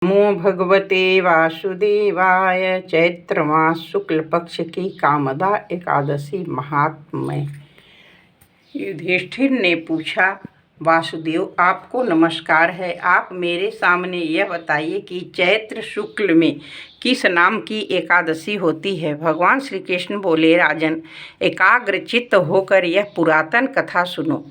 नमो भगवते वासुदेवाय। चैत्र मास शुक्ल पक्ष की कामदा एकादशी महात्म्य। युधिष्ठिर ने पूछा, वासुदेव आपको नमस्कार है। आप मेरे सामने यह बताइए कि चैत्र शुक्ल में किस नाम की एकादशी होती है। भगवान श्री कृष्ण बोले, राजन, एकाग्रचित्त होकर यह पुरातन कथा सुनो,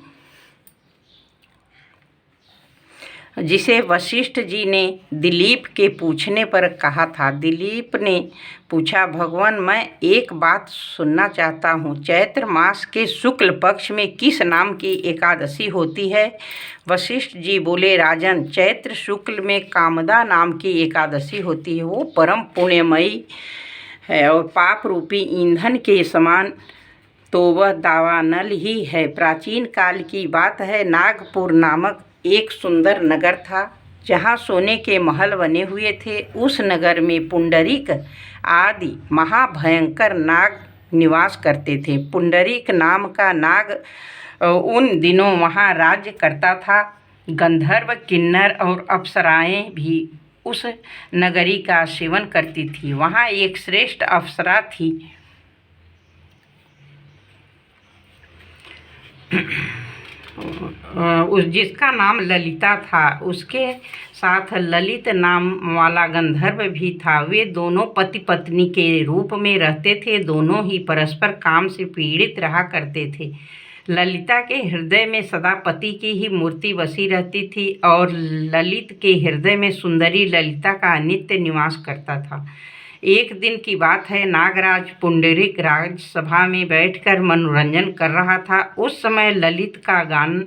जिसे वशिष्ठ जी ने दिलीप के पूछने पर कहा था। दिलीप ने पूछा, भगवान, मैं एक बात सुनना चाहता हूँ। चैत्र मास के शुक्ल पक्ष में किस नाम की एकादशी होती है। वशिष्ठ जी बोले, राजन, चैत्र शुक्ल में कामदा नाम की एकादशी होती है। वो परम पुण्यमयी है और पाप रूपी ईंधन के समान तो वह दावानल ही है। प्राचीन काल की बात है। नागपुर नामक एक सुंदर नगर था, जहाँ सोने के महल बने हुए थे। उस नगर में पुंडरीक आदि महाभयंकर नाग निवास करते थे। पुंडरीक नाम का नाग उन दिनों वहाँ राज्य करता था। गंधर्व, किन्नर और अप्सराएं भी उस नगरी का सेवन करती थी। वहाँ एक श्रेष्ठ अप्सरा थी, जिसका नाम ललिता था। उसके साथ ललित नाम वाला गंधर्व भी था। वे दोनों पति पत्नी के रूप में रहते थे। दोनों ही परस्पर काम से पीड़ित रहा करते थे। ललिता के हृदय में सदा पति की ही मूर्ति बसी रहती थी और ललित के हृदय में सुंदरी ललिता का नित्य निवास करता था। एक दिन की बात है। नागराज पुंडरीक राजसभा में बैठकर मनोरंजन कर रहा था। उस समय ललित का गान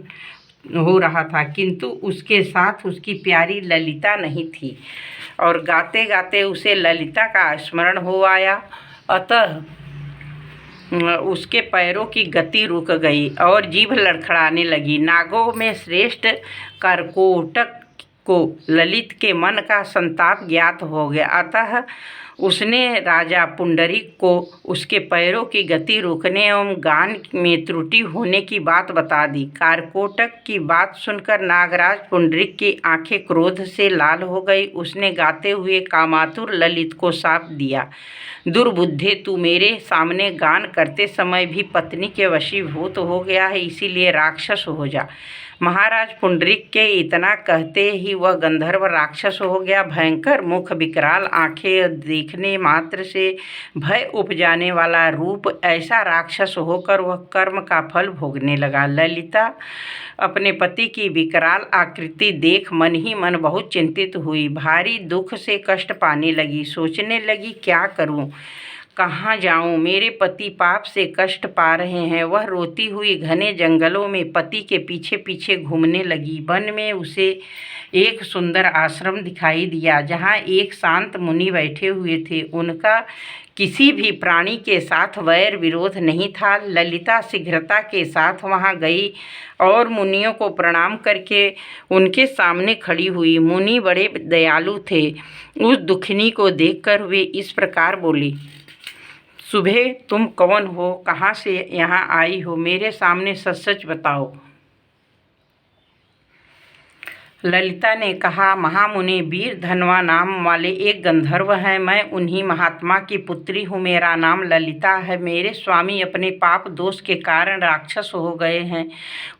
हो रहा था, किंतु उसके साथ उसकी प्यारी ललिता नहीं थी और गाते गाते उसे ललिता का स्मरण हो आया। अतः उसके पैरों की गति रुक गई और जीभ लड़खड़ाने लगी। नागों में श्रेष्ठ करकोटक को ललित के मन का संताप ज्ञात हो गया। अतः उसने राजा पुंडरीक को उसके पैरों की गति रुकने एवं गान में त्रुटि होने की बात बता दी। कारकोटक की बात सुनकर नागराज पुंडरीक की आंखें क्रोध से लाल हो गई। उसने गाते हुए कामातुर ललित को शाप दिया, दुर्बुद्धे, तू मेरे सामने गान करते समय भी पत्नी के वशीभूत हो गया है, इसीलिए राक्षस हो जा। महाराज पुंडरीक के इतना कहते ही वह गंधर्व राक्षस हो गया। भयंकर मुख, विकराल आंखें, देखने मात्र से भय उपजाने वाला रूप, ऐसा राक्षस होकर वह कर्म का फल भोगने लगा। ललिता अपने पति की विकराल आकृति देख मन ही मन बहुत चिंतित हुई। भारी दुख से कष्ट पाने लगी। सोचने लगी, क्या करूं, कहाँ जाऊं, मेरे पति पाप से कष्ट पा रहे हैं। वह रोती हुई घने जंगलों में पति के पीछे पीछे घूमने लगी। वन में उसे एक सुंदर आश्रम दिखाई दिया, जहाँ एक शांत मुनि बैठे हुए थे। उनका किसी भी प्राणी के साथ वैर विरोध नहीं था। ललिता शीघ्रता के साथ वहाँ गई और मुनियों को प्रणाम करके उनके सामने खड़ी हुई। मुनि बड़े दयालु थे। उस दुखिनी को देखकर वे इस प्रकार बोली, सुबह, तुम कौन हो, कहाँ से यहाँ आई हो, मेरे सामने सच सच बताओ। ललिता ने कहा, महामुनि, वीर धनवा नाम वाले एक गंधर्व हैं। मैं उन्हीं महात्मा की पुत्री हूँ। मेरा नाम ललिता है। मेरे स्वामी अपने पाप दोष के कारण राक्षस हो गए हैं।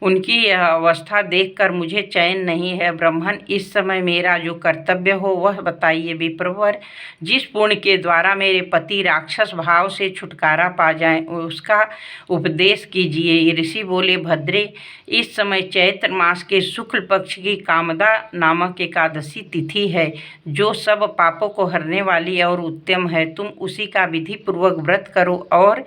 उनकी यह अवस्था देखकर मुझे चैन नहीं है। ब्राह्मण, इस समय मेरा जो कर्तव्य हो वह बताइए। विप्रवर, जिस पुण्य के द्वारा मेरे पति राक्षस भाव से छुटकारा पा जाएं, उसका उपदेश कीजिए। ऋषि बोले, भद्रे, इस समय चैत्र मास के शुक्ल पक्ष की कामदा नामक एकादशी तिथि है, जो सब पापों को हरने वाली और उत्तम है। तुम उसी का विधि पूर्वक व्रत करो और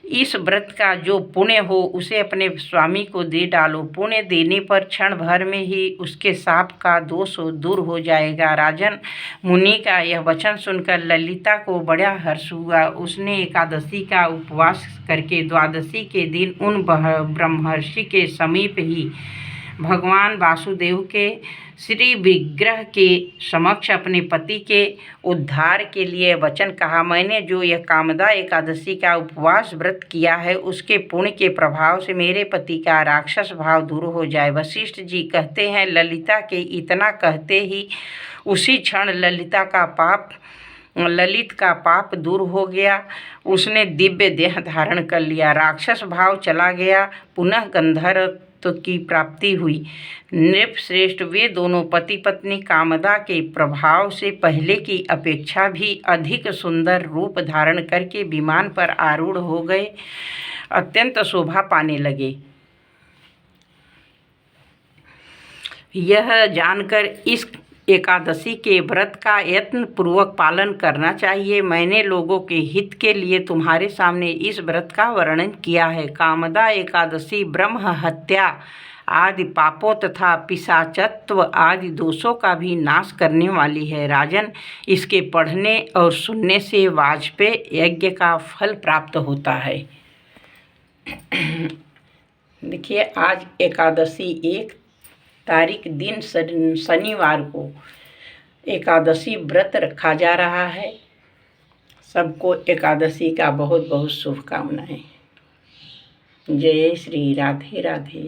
इस व्रत का जो पुण्य हो उसे अपने स्वामी को दे डालो। पुण्य देने पर क्षण भर में ही उसके शाप का दोष दूर हो जाएगा। राजन, मुनि का यह वचन सुनकर ललिता को बड़ा हर्ष हुआ। उसने एकादशी का उपवास करके द्वादशी के दिन उन ब्रह्मर्षि के समीप ही भगवान वासुदेव के श्री विग्रह के समक्ष अपने पति के उद्धार के लिए वचन कहा, मैंने जो यह कामदा एकादशी का उपवास व्रत किया है उसके पुण्य के प्रभाव से मेरे पति का राक्षस भाव दूर हो जाए। वशिष्ठ जी कहते हैं, ललिता के इतना कहते ही उसी क्षण ललित का पाप दूर हो गया। उसने दिव्य देह धारण कर लिया, राक्षस भाव चला गया, पुनः गंधर्वत्व की प्राप्ति हुई। नृपश्रेष्ठ, वे दोनों पति पत्नी कामदा के प्रभाव से पहले की अपेक्षा भी अधिक सुंदर रूप धारण करके विमान पर आरूढ़ हो गए, अत्यंत शोभा पाने लगे। यह जानकर इस एकादशी के व्रत का यत्न पूर्वक पालन करना चाहिए। मैंने लोगों के हित के लिए तुम्हारे सामने इस व्रत का वर्णन किया है। कामदा एकादशी ब्रह्म हत्या आदि पापों तथा पिशाचत्व आदि दोषों का भी नाश करने वाली है। राजन, इसके पढ़ने और सुनने से वाजपेय यज्ञ का फल प्राप्त होता है। देखिए, आज एकादशी 1 तारीख दिन शनिवार को एकादशी व्रत रखा जा रहा है। सबको एकादशी का बहुत बहुत शुभकामनाएं। जय श्री राधे राधे।